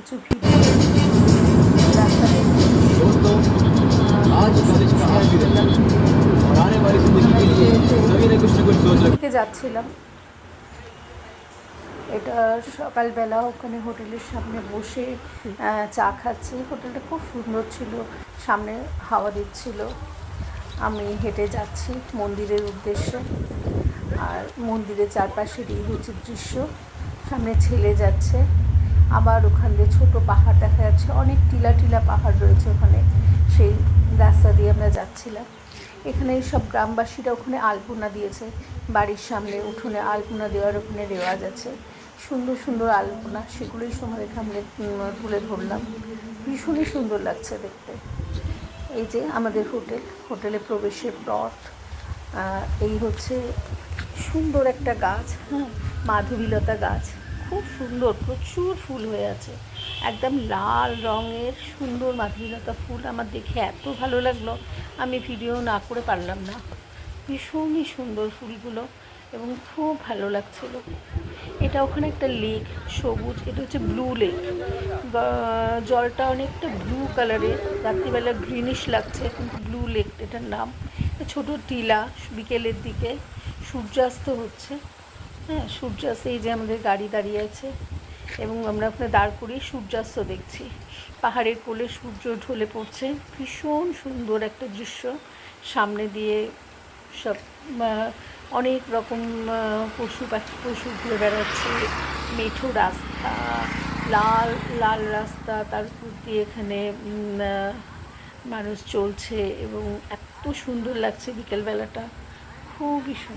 কিছু ভিডিও রাস্তাতে दोस्तों आज कॉलेज का आखिरी दिन है और आने वाली जिंदगी के लिए सभी ने कुछ न कुछ सोच रखा থেকে যাচ্ছিলাম। এটা সকালবেলা ওখানে হোটেলের সামনে বসে চা খাচ্ছি। হোটেলটা খুব সুন্দর ছিল, সামনে হাওয়া দিচ্ছিল। আমি হেঁটে যাচ্ছি মন্দিরের উদ্দেশ্যে, আর মন্দিরের চারপাশের এই হচ্ছে দৃশ্য। সামনে ছেলে যাচ্ছে, আবার ওখান দিয়ে ছোটো পাহাড় দেখা যাচ্ছে, অনেক টিলা টিলা পাহাড় রয়েছে ওখানে। সেই রাস্তা দিয়ে আমরা যাচ্ছিলাম। এখানে সব গ্রামবাসীরা ওখানে আলপনা দিয়েছে, বাড়ির সামনে উঠোনে আলপনা দেওয়ার ওখানে রেওয়াজ আছে। সুন্দর সুন্দর আলপনা, সেগুলোই তোমাদের সামনে তুলে ধরলাম। ভীষণই সুন্দর লাগছে দেখতে। এই যে আমাদের হোটেলে প্রবেশের পথ। এই হচ্ছে সুন্দর একটা গাছ, হ্যাঁ, মাধবীলতা গাছ, খুব সুন্দর, প্রচুর ফুল হয়ে আছে, একদম লাল রঙের সুন্দর মাধবীলতা ফুল। আমার দেখে এত ভালো লাগলো, আমি ভিডিও না করে পারলাম না। ভীষণই সুন্দর ফুলগুলো এবং খুব ভালো লাগছিল। এটা ওখানে একটা লেক, সবুজ, এটা হচ্ছে ব্লু লেক। জলটা অনেকটা ব্লু কালারের, রাত্রিবেলা গ্রিনিশ লাগছে, কিন্তু ব্লু লেক এটার নাম। ছোটো টিলা, বিকেলের দিকে সূর্যাস্ত হচ্ছে, হ্যাঁ, সূর্যাস্ত। এই যে আমাদের গাড়ি দাঁড়িয়ে আছে এবং আমরা ওখানে দাঁড় করিয়ে সূর্যাস্ত দেখছি। পাহাড়ের কোলে সূর্য ঢলে পড়ছে, ভীষণ সুন্দর একটা দৃশ্য। সামনে দিয়ে সব অনেক রকম পশু ঘুরে বেড়াচ্ছে, মেঠো রাস্তা, লাল লাল রাস্তা, তার উপর দিয়ে এখানে মানুষ চলছে এবং এত সুন্দর লাগছে বিকেলবেলাটা, খুবই সুন্দর।